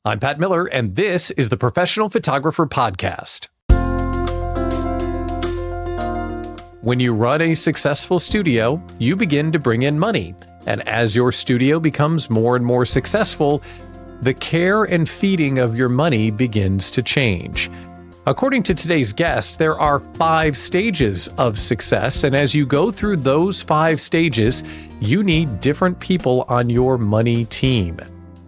I'm Pat Miller, and this is the Professional Photographer Podcast. When you run a successful studio, you begin to bring in money. And as your studio becomes more and more successful, the care and feeding of your money begins to change. According to today's guest, there are 5 stages of success, and as you go through those 5 stages, you need different people on your money team.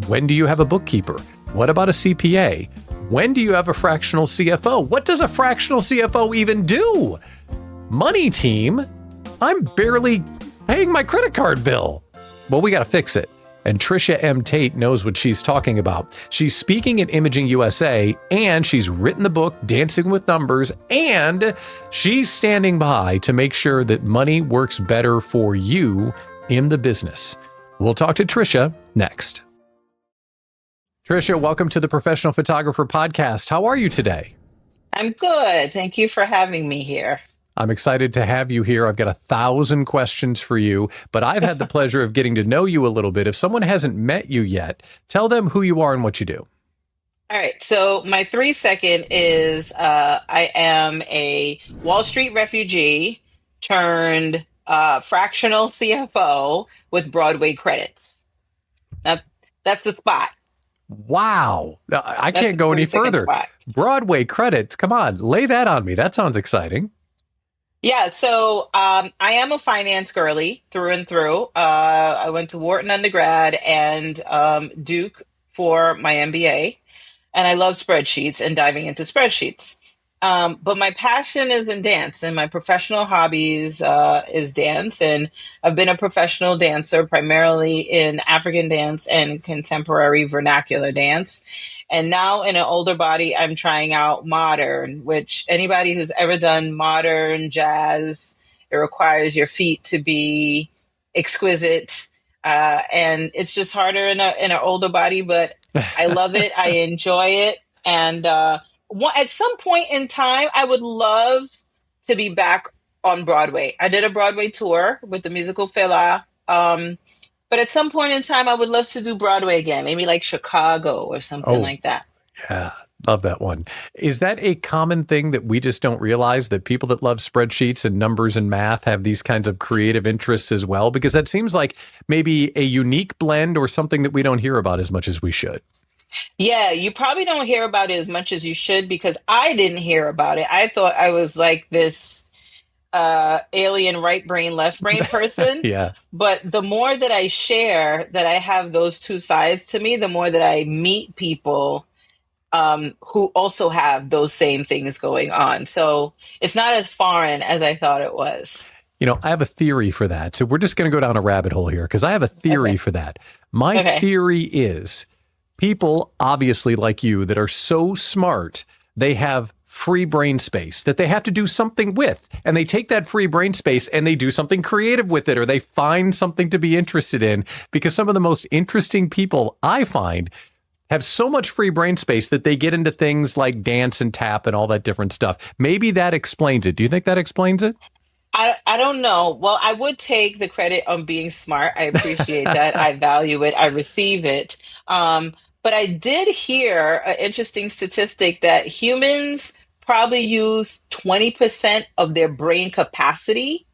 When do you have a bookkeeper? What about a CPA? When do you have a fractional CFO? What does a fractional CFO even do? Money team? I'm barely paying my credit card bill. Well, we got to fix it. And Tricia M. Taitt knows what she's talking about. She's speaking at Imaging USA, and she's written the book, Dancing with Numbers, and she's standing by to make sure that money works better for you in the business. We'll talk to Tricia next. Tricia, welcome to the Professional Photographer Podcast. How are you today? I'm good. Thank you for having me here. I'm excited to have you here. I've got 1,000 questions for you, but I've had the pleasure of getting to know you a little bit. If someone hasn't met you yet, tell them who you are and what you do. All right. So my 3-second is I am a Wall Street refugee turned fractional CFO with Broadway credits. That's the spot. Wow. I can't go any further. Spot. Broadway credits. Come on, lay that on me. That sounds exciting. Yeah, so I am a finance girly through and through. I went to Wharton undergrad and Duke for my MBA, and I love spreadsheets and diving into spreadsheets. But my passion is in dance, and my professional hobbies is dance. And I've been a professional dancer primarily in African dance and contemporary vernacular dance. And now in an older body, I'm trying out modern, which anybody who's ever done modern jazz, it requires your feet to be exquisite. And it's just harder in an older body, but I love it. I enjoy it. And at some point in time, I would love to be back on Broadway. I did a Broadway tour with the musical Fela. But at some point in time, I would love to do Broadway again, maybe like Chicago or something like that. Yeah, love that one. Is that a common thing that we just don't realize, that people that love spreadsheets and numbers and math have these kinds of creative interests as well? Because that seems like maybe a unique blend or something that we don't hear about as much as we should. Yeah, you probably don't hear about it as much as you should, because I didn't hear about it. I thought I was like this alien right brain, left brain person. Yeah. But the more that I share that I have those two sides to me, the more that I meet people who also have those same things going on. So it's not as foreign as I thought it was. You know, I have a theory for that. So we're just going to go down a rabbit hole here because I have a theory for that. My theory is people, obviously like you, that are so smart, they have free brain space that they have to do something with. And they take that free brain space and they do something creative with it, or they find something to be interested in, because some of the most interesting people I find have so much free brain space that they get into things like dance and tap and all that different stuff. Maybe that explains it. Do you think that explains it? I don't know. Well, I would take the credit on being smart. I appreciate that. I value it. I receive it. But I did hear an interesting statistic that humans probably use 20% of their brain capacity.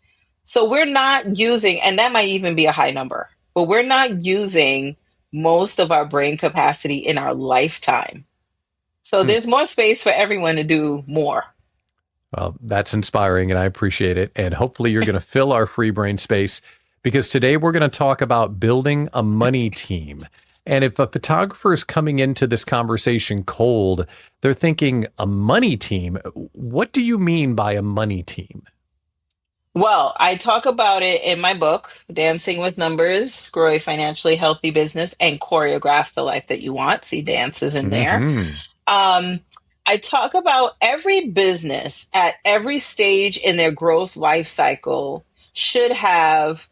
So we're not using, and that might even be a high number, but we're not using most of our brain capacity in our lifetime. So there's more space for everyone to do more. Well, that's inspiring, and I appreciate it. And hopefully you're going to fill our free brain space, because today we're going to talk about building a money team. And if a photographer is coming into this conversation cold, they're thinking, a money team? What do you mean by a money team? Well, I talk about it in my book, Dancing with Numbers, Grow a Financially Healthy Business and Choreograph the Life That You Want. See, dance is in there. I talk about every business at every stage in their growth life cycle should have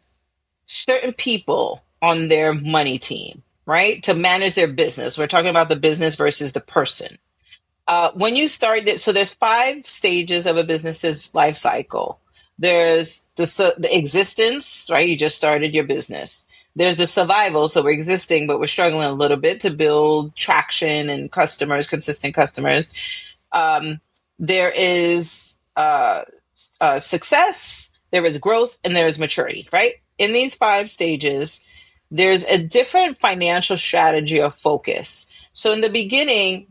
certain people on their money team, right? To manage their business. We're talking about the business versus the person. When you start, so there's 5 stages of a business's life cycle. There's the existence, right? You just started your business. There's the survival, so we're existing, but we're struggling a little bit to build traction and customers, consistent customers. Um, there is success, there is growth, and there is maturity, right? In these 5 stages, there's a different financial strategy or focus. So in the beginning,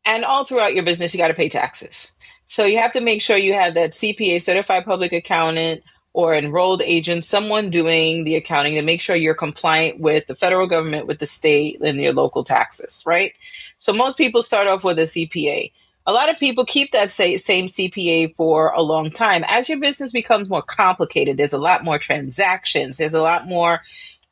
and all throughout your business, you got to pay taxes. So you have to make sure you have that CPA, certified public accountant, or enrolled agent, someone doing the accounting to make sure you're compliant with the federal government, with the state, and your local taxes, right? So most people start off with a CPA. A lot of people keep that same CPA for a long time. As your business becomes more complicated, there's a lot more transactions, there's a lot more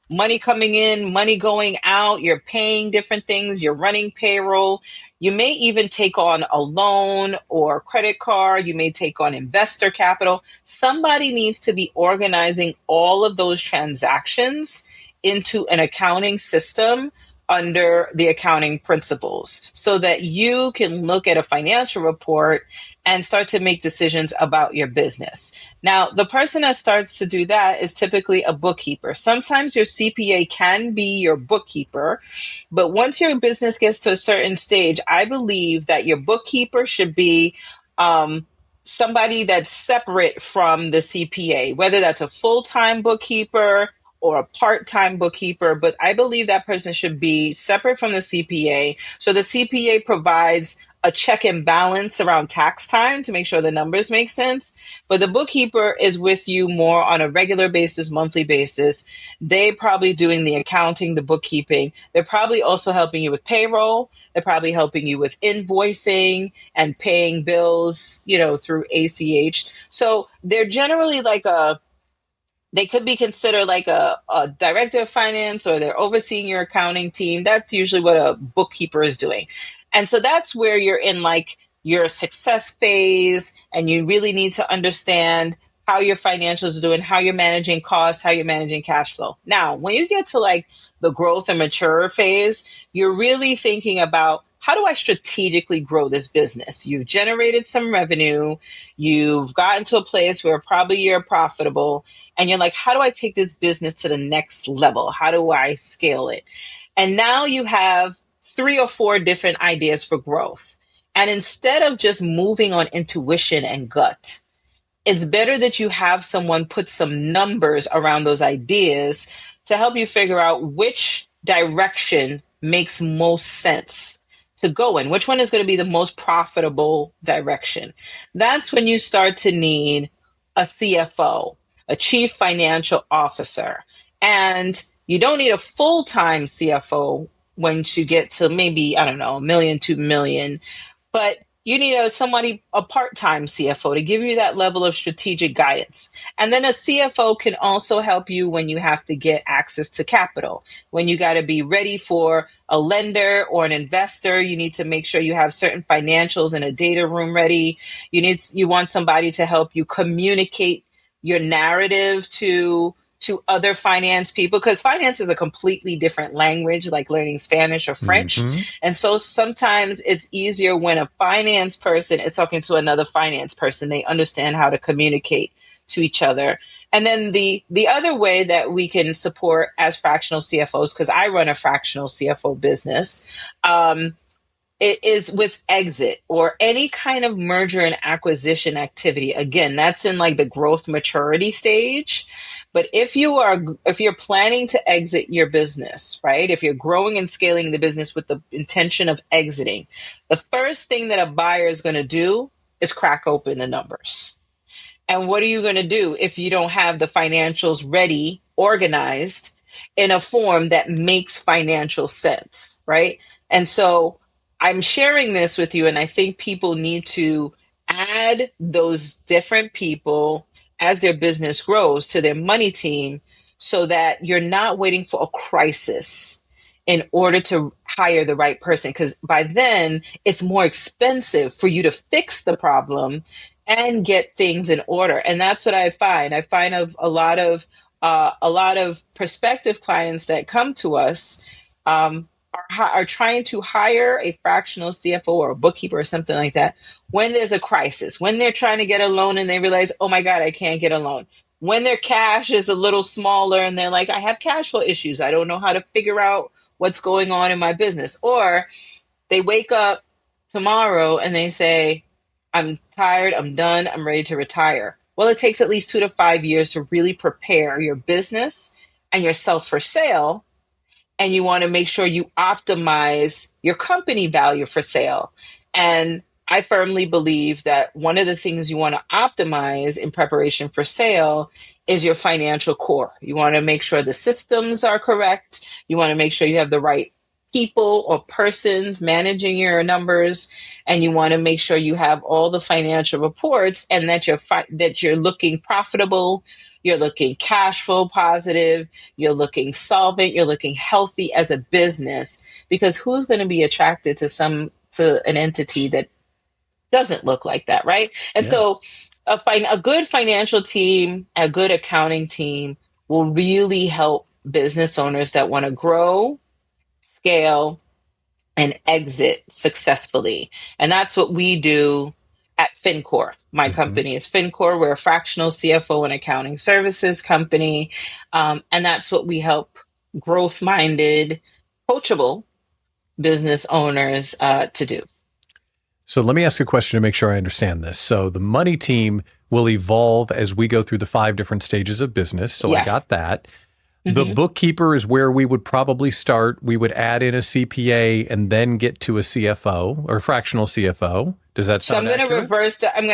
money coming in, money going out, you're paying different things, you're running payroll. You may even take on a loan or credit card. You may take on investor capital. Somebody needs to be organizing all of those transactions into an accounting system under the accounting principles so that you can look at a financial report and start to make decisions about your business. Now, the person that starts to do that is typically a bookkeeper. Sometimes your CPA can be your bookkeeper, but once your business gets to a certain stage, I believe that your bookkeeper should be somebody that's separate from the CPA, whether that's a full-time bookkeeper or a part-time bookkeeper, but I believe that person should be separate from the CPA. So the CPA provides a check and balance around tax time to make sure the numbers make sense. But the bookkeeper is with you more on a regular basis, monthly basis. They probably doing the accounting, the bookkeeping. They're probably also helping you with payroll. They're probably helping you with invoicing and paying bills, through ACH. So they're generally they could be considered like a director of finance, or they're overseeing your accounting team. That's usually what a bookkeeper is doing. And so that's where you're in like your success phase, and you really need to understand how your financials are doing, how you're managing costs, how you're managing cash flow. Now, when you get to like the growth and mature phase, you're really thinking about, how do I strategically grow this business? You've generated some revenue, you've gotten to a place where probably you're profitable, and you're like, how do I take this business to the next level? How do I scale it? And now you have 3 or 4 different ideas for growth. And instead of just moving on intuition and gut, it's better that you have someone put some numbers around those ideas to help you figure out which direction makes most sense to go in, which one is going to be the most profitable direction. That's when you start to need a CFO, a chief financial officer. And you don't need a full-time CFO once you get to maybe, I don't know, 1 million, 2 million, but you need a part-time CFO to give you that level of strategic guidance. And then a CFO can also help you when you have to get access to capital. When you got to be ready for a lender or an investor, you need to make sure you have certain financials and a data room ready. You want somebody to help you communicate your narrative to other finance people, because finance is a completely different language, like learning Spanish or French. Mm-hmm. And so sometimes it's easier when a finance person is talking to another finance person. They understand how to communicate to each other. And then the other way that we can support as fractional CFOs, because I run a fractional CFO business, it is with exit or any kind of merger and acquisition activity. Again, that's in like the growth maturity stage. But if you're planning to exit your business, right? If you're growing and scaling the business with the intention of exiting, the first thing that a buyer is going to do is crack open the numbers. And what are you going to do if you don't have the financials ready, organized in a form that makes financial sense, right? And so I'm sharing this with you, and I think people need to add those different people as their business grows to their money team, so that you're not waiting for a crisis in order to hire the right person, because by then it's more expensive for you to fix the problem and get things in order. And that's what I find. I find of a lot of prospective clients that come to us are trying to hire a fractional CFO or a bookkeeper or something like that when there's a crisis, when they're trying to get a loan and they realize, oh my God, I can't get a loan. when their cash is a little smaller and they're like, I have cash flow issues. I don't know how to figure out what's going on in my business. Or they wake up tomorrow and they say, I'm tired, I'm done, I'm ready to retire. Well, it takes at least 2 to 5 years to really prepare your business and yourself for sale, and you want to make sure you optimize your company value for sale. And I firmly believe that one of the things you want to optimize in preparation for sale is your financial core. You want to make sure the systems are correct. You want to make sure you have the right people or persons managing your numbers, and you want to make sure you have all the financial reports and that you're looking profitable, you're looking cash flow positive, you're looking solvent, you're looking healthy as a business, because who's going to be attracted to an entity that doesn't look like that, right? And Yeah. so a good financial team, a good accounting team will really help business owners that want to grow, scale, and exit successfully. And that's what we do at FinCore. My Hmm. company is FinCore. We're a fractional CFO and accounting services company. And that's what we help growth minded, coachable business owners to do. So let me ask a question to make sure I understand this. So the money team will evolve as we go through the 5 different stages of business. So I Yes. got that. The Hmm. bookkeeper is where we would probably start. We would add in a CPA and then get to a CFO or fractional CFO. Does that So sound accurate? I'm going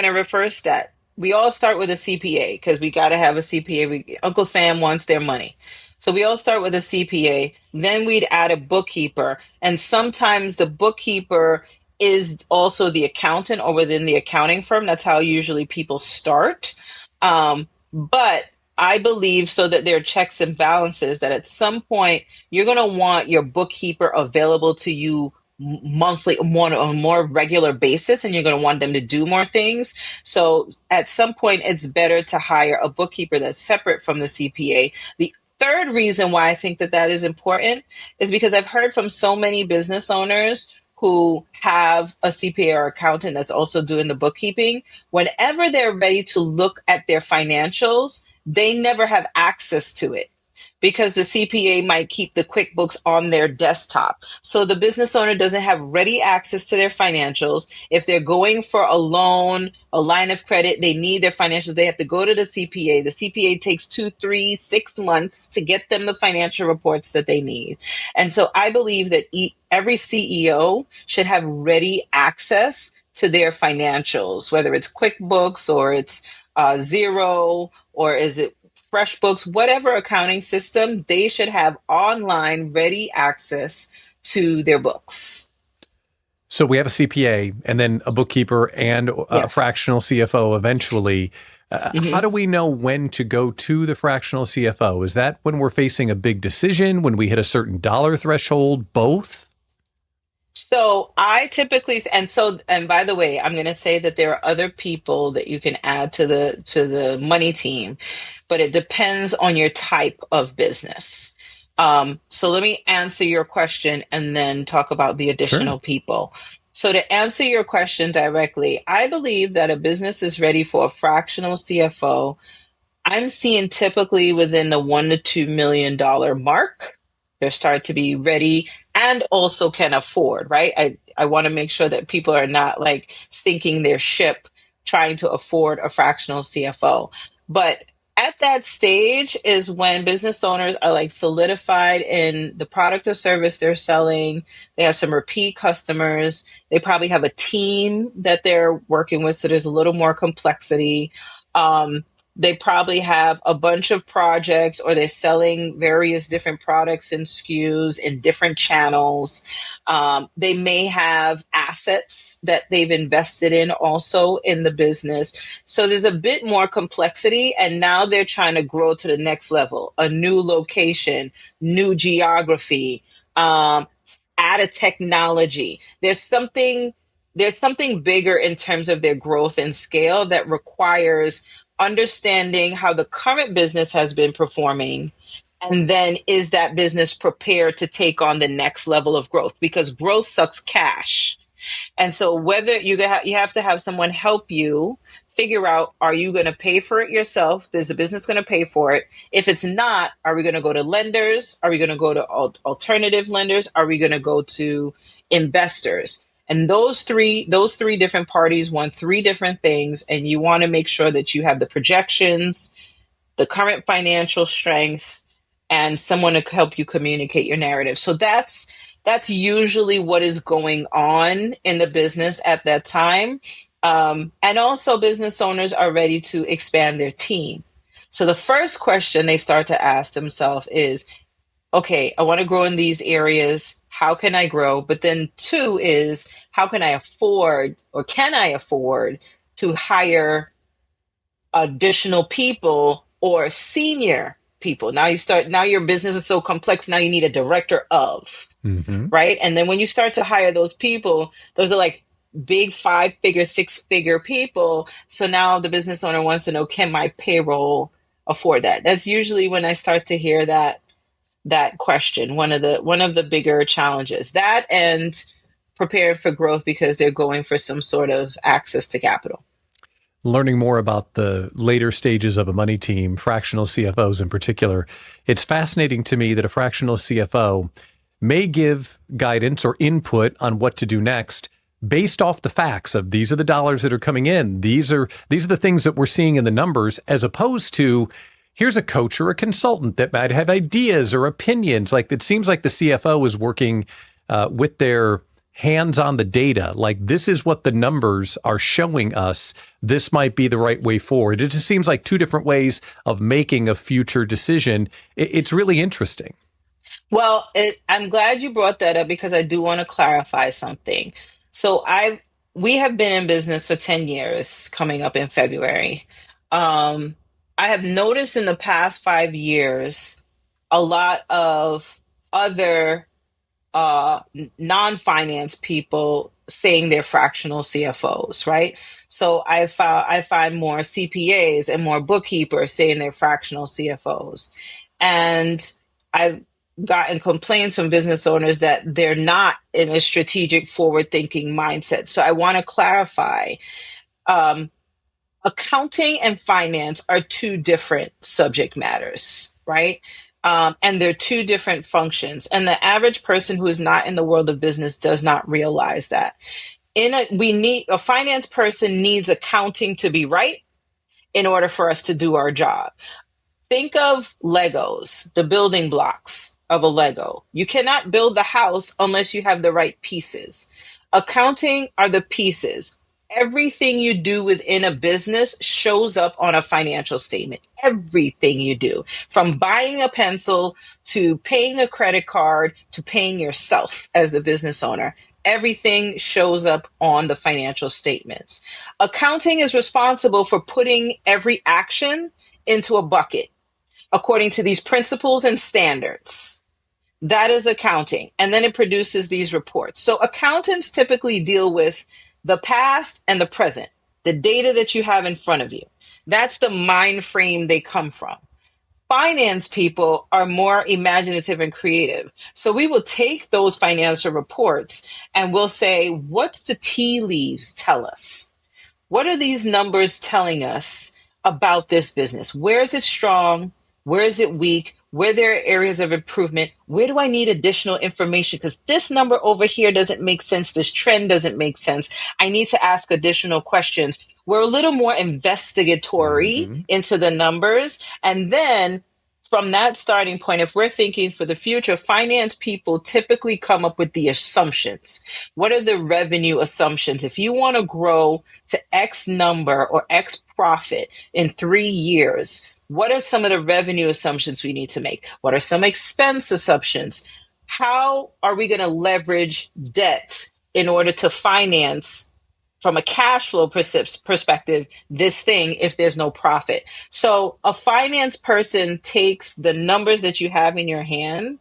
to reverse that. We all start with a CPA because we got to have a CPA. Uncle Sam wants their money. So we all start with a CPA. Then we'd add a bookkeeper. And sometimes the bookkeeper is also the accountant or within the accounting firm. That's how usually people start. But I believe so that there are checks and balances that at some point you're going to want your bookkeeper available to you monthly on a more regular basis, and you're going to want them to do more things. So at some point it's better to hire a bookkeeper that's separate from the CPA. The third reason why I think that that is important is because I've heard from so many business owners who have a CPA or accountant that's also doing the bookkeeping. Whenever they're ready to look at their financials, they never have access to it because the CPA might keep the QuickBooks on their desktop. So the business owner doesn't have ready access to their financials. If they're going for a loan, a line of credit, they need their financials. They have to go to the CPA. The CPA takes 2, 3, 6 months to get them the financial reports that they need. And so I believe that every CEO should have ready access to their financials, whether it's QuickBooks or it's Zero, or is it FreshBooks, whatever accounting system, they should have online ready access to their books. So we have a CPA and then a bookkeeper and a Yes. fractional CFO eventually. How Hmm. do we know when to go to the fractional CFO? Is that when we're facing a big decision, when we hit a certain dollar threshold, both? So I typically, and by the way, I'm going to say that there are other people that you can add to the money team, but it depends on your type of business. So let me answer your question and then talk about the Sure. additional people. So to answer your question directly, I believe that a business is ready for a fractional CFO. I'm seeing typically within the $1 to $2 million mark, they start to be ready and also can afford, right? I want to make sure that people are not like sinking their ship trying to afford a fractional CFO. But at that stage is when business owners are like solidified in the product or service they're selling. They have some repeat customers. They probably have a team that they're working with. So there's a little more complexity. They probably have a bunch of projects or they're selling various different products and SKUs in different channels. They may have assets that they've invested in also in the business. So there's a bit more complexity. And now they're trying to grow to the next level, a new location, new geography, add a technology. There's something bigger in terms of their growth and scale that requires understanding how the current business has been performing, and then is that business prepared to take on the next level of growth, because growth sucks cash. And so whether you have to have someone help you figure out, are you going to pay for it yourself? Is the business going to pay for it? If it's not, are we going to go to lenders? Are we going to go to alternative lenders? Are we going to go to investors? And those three different parties want three different things, and you want to make sure that you have the projections, the current financial strength, and someone to help you communicate your narrative. So that's usually what is going on in the business at that time. And also, business owners are ready to expand their team. So the first question they start to ask themselves is, okay, I want to grow in these areas. How can I grow? But then two is, how can I afford, or can I afford to hire additional people or senior people? Now your business is so complex. Now you need a director of, Mm-hmm. right? And then when you start to hire those people, those are like big 5-figure, 6-figure people. So now the business owner wants to know, can my payroll afford that? That's usually when I start to hear that question. One of the bigger challenges, that and preparing for growth because they're going for some sort of access to capital. Learning more about the later stages of a money team, fractional CFOs in particular, it's fascinating to me that a fractional CFO may give guidance or input on what to do next based off the facts of, these are the dollars that are coming in. These are the things that we're seeing in the numbers, as opposed to, here's a coach or a consultant that might have ideas or opinions. Like, it seems like the CFO is working with their hands on the data. Like, this is what the numbers are showing us. This might be the right way forward. It just seems like two different ways of making a future decision. It's really interesting. Well, I'm glad you brought that up because I do want to clarify something. So we have been in business for 10 years, coming up in February. Um, I have noticed in the past 5 years a lot of other non-finance people saying they're fractional CFOs, right? So I find more CPAs and more bookkeepers saying they're fractional CFOs, and I've gotten complaints from business owners that they're not in a strategic, forward-thinking mindset. So I want to clarify. Um, Accounting and finance are two different subject matters, right? And they're two different functions. And the average person who is not in the world of business does not realize that. We need a finance person needs accounting to be right in order for us to do our job. Think of Legos, the building blocks of a Lego. You cannot build the house unless you have the right pieces. Accounting are the pieces. Everything you do within a business shows up on a financial statement. Everything you do, from buying a pencil to paying a credit card to paying yourself as the business owner, everything shows up on the financial statements. Accounting is responsible for putting every action into a bucket according to these principles and standards. That is accounting. And then it produces these reports. So accountants typically deal with the past and the present, the data that you have in front of you. That's the mind frame they come from. Finance people are more imaginative and creative. So we will take those financial reports and we'll say, what's the tea leaves tell us? What are these numbers telling us about this business? Where is it strong? Where is it weak? Where there are areas of improvement? Where do I need additional information? Because this number over here doesn't make sense. This trend doesn't make sense. I need to ask additional questions. We're a little more investigatory Mm-hmm. into the numbers. And then from that starting point, if we're thinking for the future, finance people typically come up with the assumptions. What are the revenue assumptions? If you want to grow to X number or X profit in 3 years, what are some of the revenue assumptions we need to make? What are some expense assumptions? How are we going to leverage debt in order to finance, from a cash flow perspective, this thing if there's no profit? So a finance person takes the numbers that you have in your hand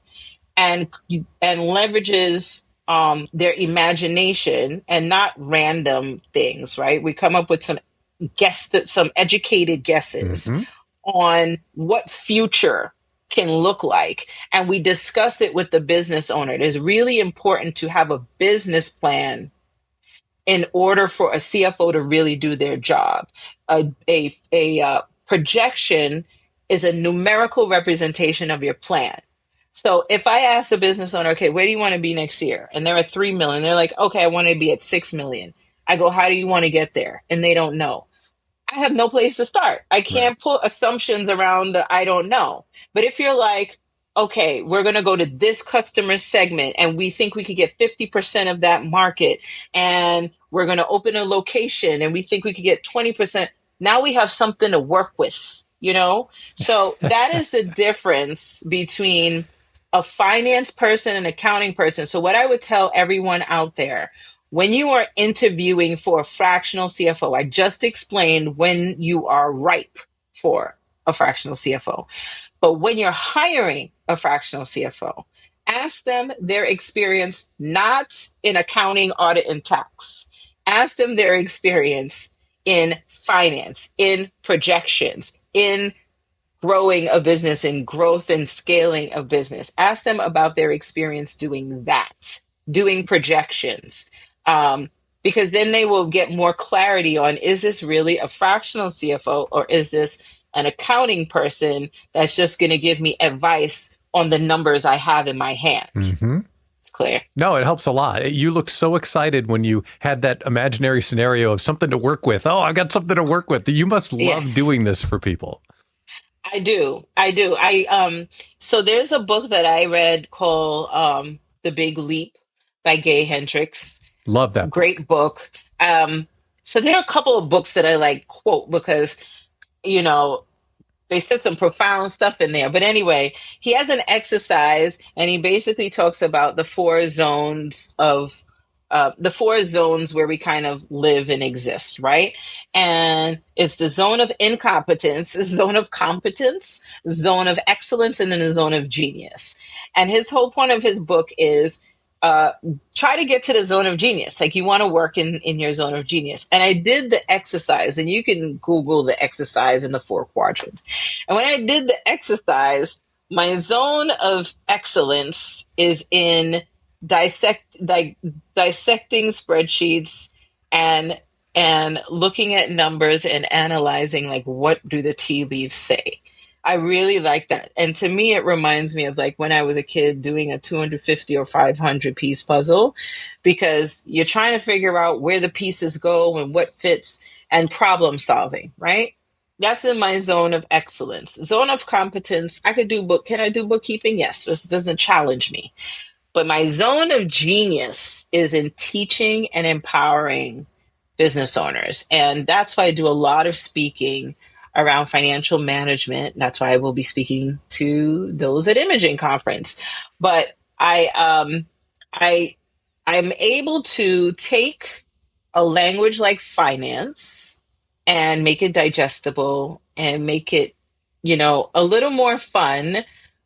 and leverages their imagination and not random things, right? We come up with some educated guesses Mm-hmm. on what future can look like, and we discuss it with the business owner. It is really important to have a business plan in order for a CFO to really do their job. A projection is a numerical representation of your plan. So if I ask a business owner, okay, where do you want to be next year? And they're at 3 million. They're like, okay, I want to be at 6 million. I go, how do you want to get there? And they don't know. I have no place to start. I Right. can't put assumptions around the I don't know. But if you're like, okay, we're going to go to this customer segment and we think we could get 50% of that market, and we're going to open a location and we think we could get 20%, now we have something to work with, you know? So that is the difference between a finance person and accounting person. So what I would tell everyone out there, when you are interviewing for a fractional CFO, I just explained when you are ripe for a fractional CFO. But when you're hiring a fractional CFO, ask them their experience not in accounting, audit, and tax. Ask them their experience in finance, in projections, in growing a business, in growth and scaling a business. Ask them about their experience doing that, doing projections. Because then they will get more clarity on, is this really a fractional CFO, or is this an accounting person that's just going to give me advice on the numbers I have in my hand? Mm-hmm. It's clear. No, it helps a lot. You look so excited when you had that imaginary scenario of something to work with. Oh, I've got something to work with. You must Yeah, love doing this for people. I do. I do. So there's a book that I read called The Big Leap by Gay Hendricks. Love that book. Great book. So there are a couple of books that I like quote because, you know, they said some profound stuff in there. But anyway, he has an exercise and he basically talks about the four zones where we kind of live and exist, right? And it's the zone of incompetence, zone of competence, zone of excellence, and then the zone of genius. And his whole point of his book is uh, try to get to the zone of genius. Like you want to work in your zone of genius. And I did the exercise, and you can Google the exercise in the four quadrants. And when I did the exercise, my zone of excellence is in dissecting spreadsheets and looking at numbers and analyzing like what do the tea leaves say. I really like that. And to me, it reminds me of like when I was a kid doing a 250 or 500 piece puzzle, because you're trying to figure out where the pieces go and what fits, and problem solving, right? That's in my zone of excellence. Zone of competence, can I do bookkeeping? Yes, this doesn't challenge me. But my zone of genius is in teaching and empowering business owners. And that's why I do a lot of speaking around financial management. That's why I will be speaking to those at Imaging Conference. But I I'm able to take a language like finance and make it digestible and make it, a little more fun,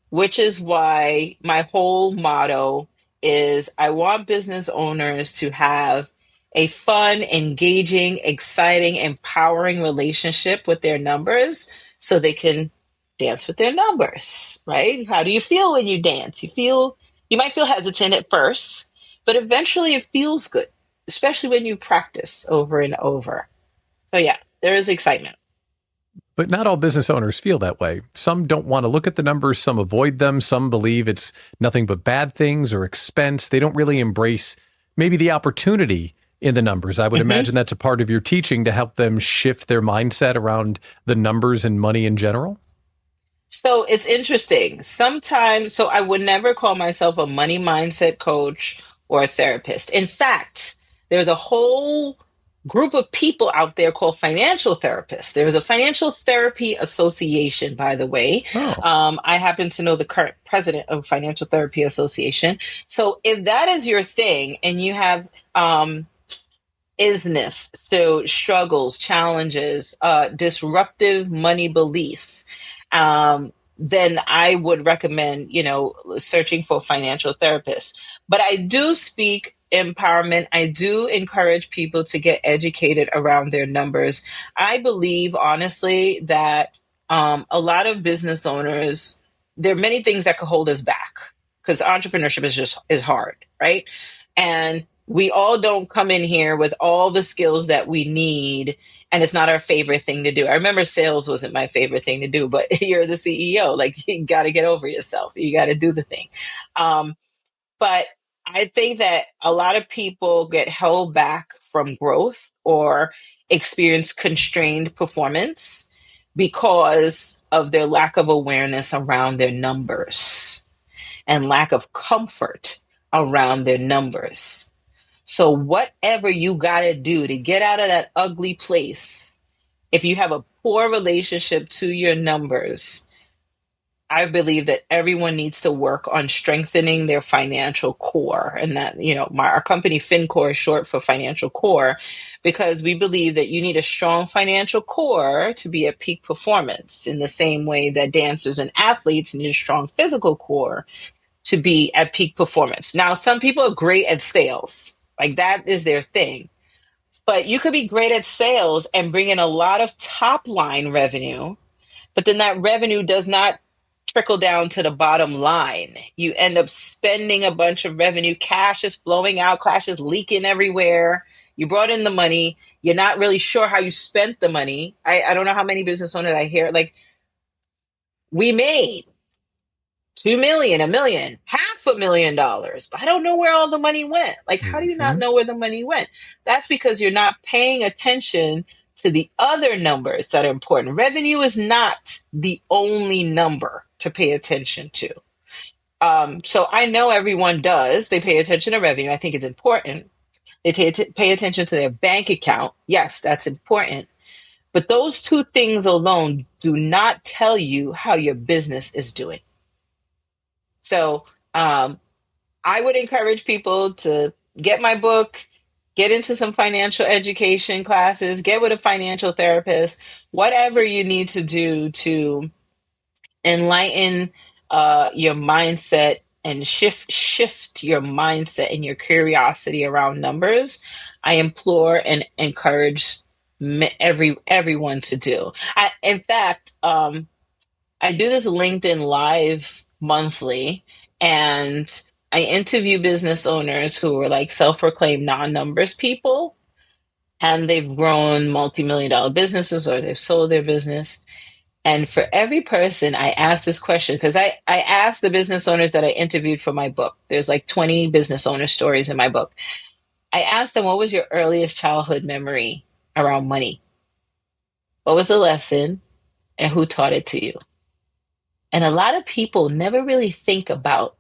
which is why my whole motto is I want business owners to have a fun, engaging, exciting, empowering relationship with their numbers so they can dance with their numbers, right? How do you feel when you dance? You might feel hesitant at first, but eventually it feels good, especially when you practice over and over. So yeah, there is excitement. But not all business owners feel that way. Some don't want to look at the numbers, some avoid them, some believe it's nothing but bad things or expense. They don't really embrace maybe the opportunity in the numbers. I would Mhm. imagine that's a part of your teaching to help them shift their mindset around the numbers and money in general. So it's interesting. Sometimes, so I would never call myself a money mindset coach or a therapist. In fact, there's a whole group of people out there called financial therapists. There's a financial therapy association, by the way. Oh, I happen to know the current president of Financial Therapy Association. So if that is your thing and you have isness, so struggles, challenges, disruptive money beliefs, then I would recommend, searching for a financial therapist. But I do speak empowerment. I do encourage people to get educated around their numbers. I believe, honestly, that a lot of business owners, there are many things that could hold us back because entrepreneurship is hard, right? And We all don't come in here with all the skills that we need, and it's not our favorite thing to do. I remember sales wasn't my favorite thing to do, but you're the CEO. Like, you got to get over yourself. You got to do the thing. Um, but I think that a lot of people get held back from growth or experience constrained performance because of their lack of awareness around their numbers and lack of comfort around their numbers. So, whatever you got to do to get out of that ugly place, if you have a poor relationship to your numbers, I believe that everyone needs to work on strengthening their financial core. And that, our company FinCore is short for financial core, because we believe that you need a strong financial core to be at peak performance, in the same way that dancers and athletes need a strong physical core to be at peak performance. Now, some people are great at sales, like that is their thing. But you could be great at sales and bring in a lot of top line revenue, but then that revenue does not trickle down to the bottom line. You end up spending a bunch of revenue. Cash is flowing out, cash is leaking everywhere. You brought in the money. You're not really sure how you spent the money. I don't know how many business owners I hear, like, we made 2 million, a million, $500,000, but I don't know where all the money went. Like, how do you not Mhm. know where the money went? That's because you're not paying attention to the other numbers that are important. Revenue is not the only number to pay attention to. So I know everyone does. They pay attention to revenue. I think it's important. They pay attention to their bank account. Yes, that's important. But those two things alone do not tell you how your business is doing. So um, I would encourage people to get my book, get into some financial education classes, get with a financial therapist, whatever you need to do to enlighten your mindset and shift your mindset and your curiosity around numbers. I implore and encourage everyone to do. In fact, I do this LinkedIn Live monthly, and I interview business owners who are like self-proclaimed non-numbers people, and they've grown multi-million dollar businesses, or they've sold their business. And for every person, I ask this question, because I asked the business owners that I interviewed for my book. There's like 20 business owner stories in my book. I asked them, what was your earliest childhood memory around money? What was the lesson, and who taught it to you? And a lot of people never really think about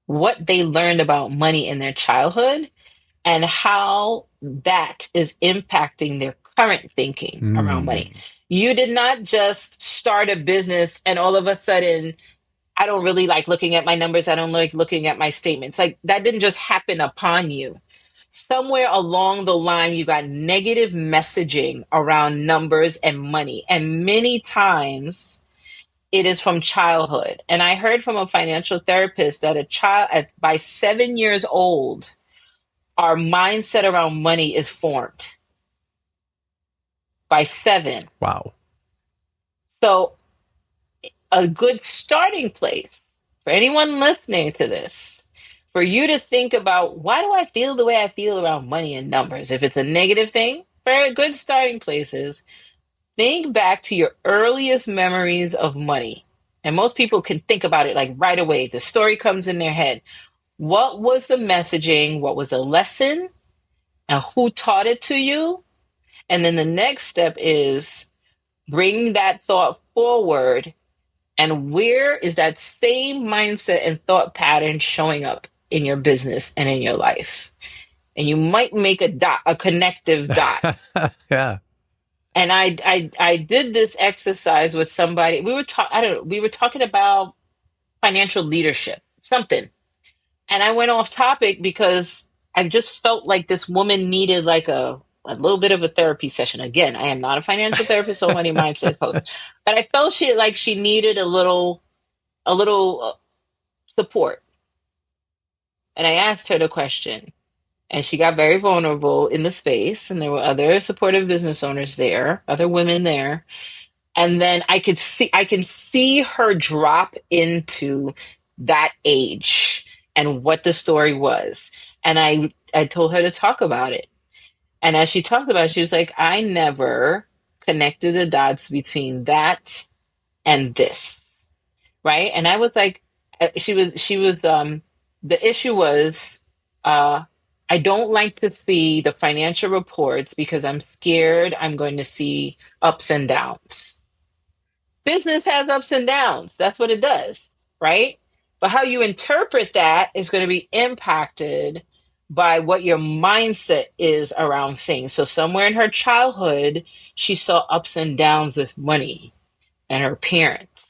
what they learned about money in their childhood and how that is impacting their current thinking around money. Mm. You did not just start a business and all of a sudden, I don't really like looking at my numbers. I don't like looking at my statements. Like, that didn't just happen upon you. Somewhere along the line, you got negative messaging around numbers and money. And many times, it is from childhood. And I heard from a financial therapist that a child by 7 years old, our mindset around money is formed by 7. Wow. So a good starting place for anyone listening to this, for you to think about, why do I feel the way I feel around money and numbers? If it's a negative thing, very good starting place is think back to your earliest memories of money. And most people can think about it like right away. The story comes in their head. What was the messaging? What was the lesson? And who taught it to you? And then the next step is bring that thought forward. And where is that same mindset and thought pattern showing up in your business and in your life? And you might make a dot, a connective dot. Yeah. And I did this exercise with somebody. We were talking about financial leadership, something. And I went off topic because I just felt like this woman needed like a little bit of a therapy session. Again, I am not a financial therapist or money mindset coach, but I felt she needed a little support. And I asked her the question, and she got very vulnerable in the space, and there were other supportive business owners there, other women there. And then I can see her drop into that age and what the story was. And I told her to talk about it. And as she talked about it, she was like, I never connected the dots between that and this. Right. And I was like, the issue was, I don't like to see the financial reports because I'm scared I'm going to see ups and downs. Business has ups and downs. That's what it does, right? But how you interpret that is going to be impacted by what your mindset is around things. So somewhere in her childhood, she saw ups and downs with money and her parents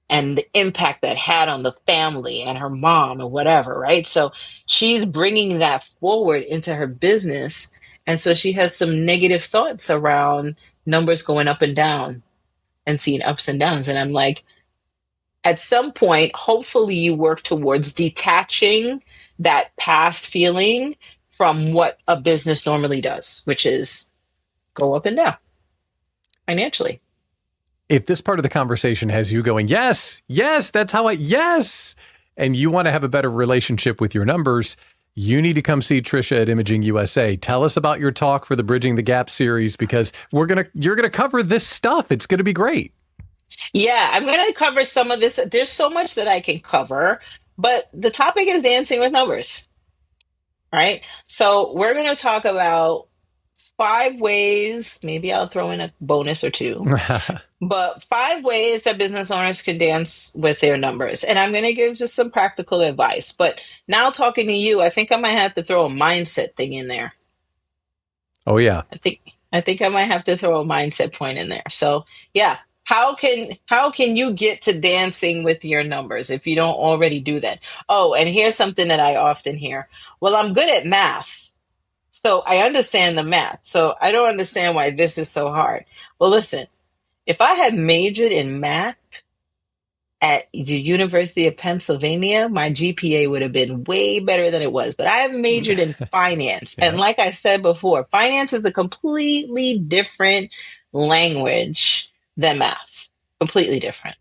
and the impact that had on the family and her mom or whatever, right? So she's bringing that forward into her business. And so she has some negative thoughts around numbers going up and down and seeing ups and downs. And I'm like, at some point, hopefully you work towards detaching that past feeling from what a business normally does, which is go up and down financially. If this part of the conversation has you going, yes, yes, that's how yes, and you want to have a better relationship with your numbers, you need to come see Tricia at Imaging USA. Tell us about your talk for the Bridging the Gap series, because you're going to cover this stuff. It's going to be great. Yeah, I'm going to cover some of this. There's so much that I can cover, but the topic is dancing with numbers, right? So we're going to talk about 5 ways, maybe I'll throw in a bonus or 2, but 5 ways that business owners can dance with their numbers. And I'm going to give just some practical advice. But now talking to you, I think I might have to throw a mindset thing in there. Oh, yeah. I think I might have to throw a mindset point in there. So, yeah. How can you get to dancing with your numbers if you don't already do that? Oh, and here's something that I often hear. Well, I'm good at math, so I understand the math. So I don't understand why this is so hard. Well, listen, if I had majored in math at the University of Pennsylvania, my GPA would have been way better than it was. But I have majored in finance. Yeah. And like I said before, finance is a completely different language than math. Completely different.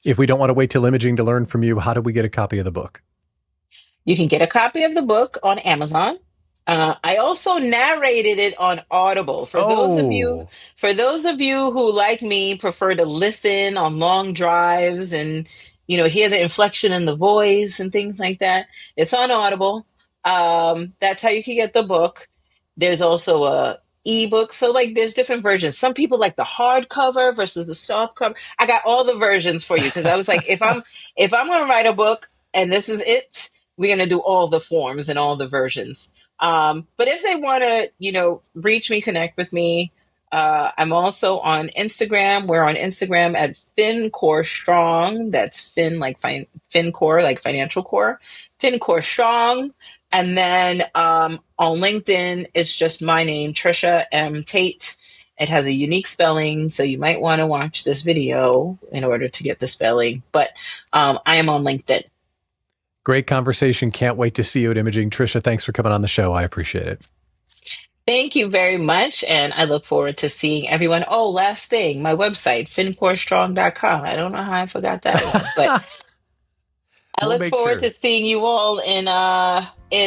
If we don't want to wait till Imaging to learn from you, how do we get a copy of the book? You can get a copy of the book on Amazon. I also narrated it on Audible. For those of you who, like me, prefer to listen on long drives and hear the inflection in the voice and things like that, it's on Audible. That's how you can get the book. There's also a ebook. So there's different versions. Some people like the hardcover versus the soft cover. I got all the versions for you because I was like, if I'm going to write a book and this is it, we're going to do all the forms and all the versions. But if they want to, reach me, connect with me, I'm also on Instagram. We're on Instagram at FinCore Strong. That's Fin like FinCore, like financial core, FinCore Strong. And then on LinkedIn, it's just my name, Tricia M. Taitt. It has a unique spelling, so you might want to watch this video in order to get the spelling. But I am on LinkedIn. Great conversation. Can't wait to see you at Imaging. Tricia, thanks for coming on the show. I appreciate it. Thank you very much. And I look forward to seeing everyone. Oh, last thing, my website, fincorestrong.com. I don't know how I forgot that one, but I look forward to seeing you all in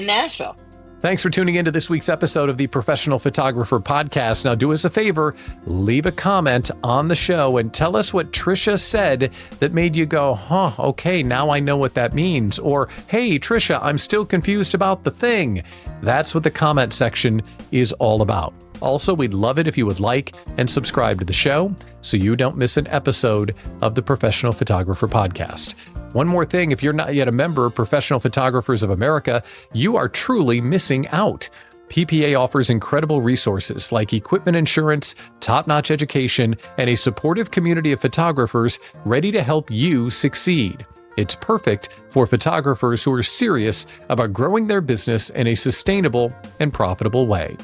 Nashville. Thanks for tuning into this week's episode of the Professional Photographer Podcast. Now, do us a favor, leave a comment on the show and tell us what Tricia said that made you go, okay, now I know what that means. Or, hey, Tricia, I'm still confused about the thing. That's what the comment section is all about. Also, we'd love it if you would like and subscribe to the show so you don't miss an episode of the Professional Photographer Podcast. One more thing, if you're not yet a member of Professional Photographers of America, you are truly missing out. PPA offers incredible resources like equipment insurance, top-notch education, and a supportive community of photographers ready to help you succeed. It's perfect for photographers who are serious about growing their business in a sustainable and profitable way.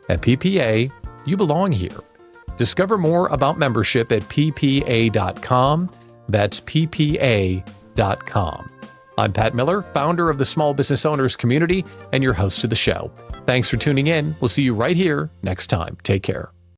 At PPA, you belong here. Discover more about membership at ppa.com. That's ppa.com. I'm Pat Miller, founder of the Small Business Owners Community and your host of the show. Thanks for tuning in. We'll see you right here next time. Take care.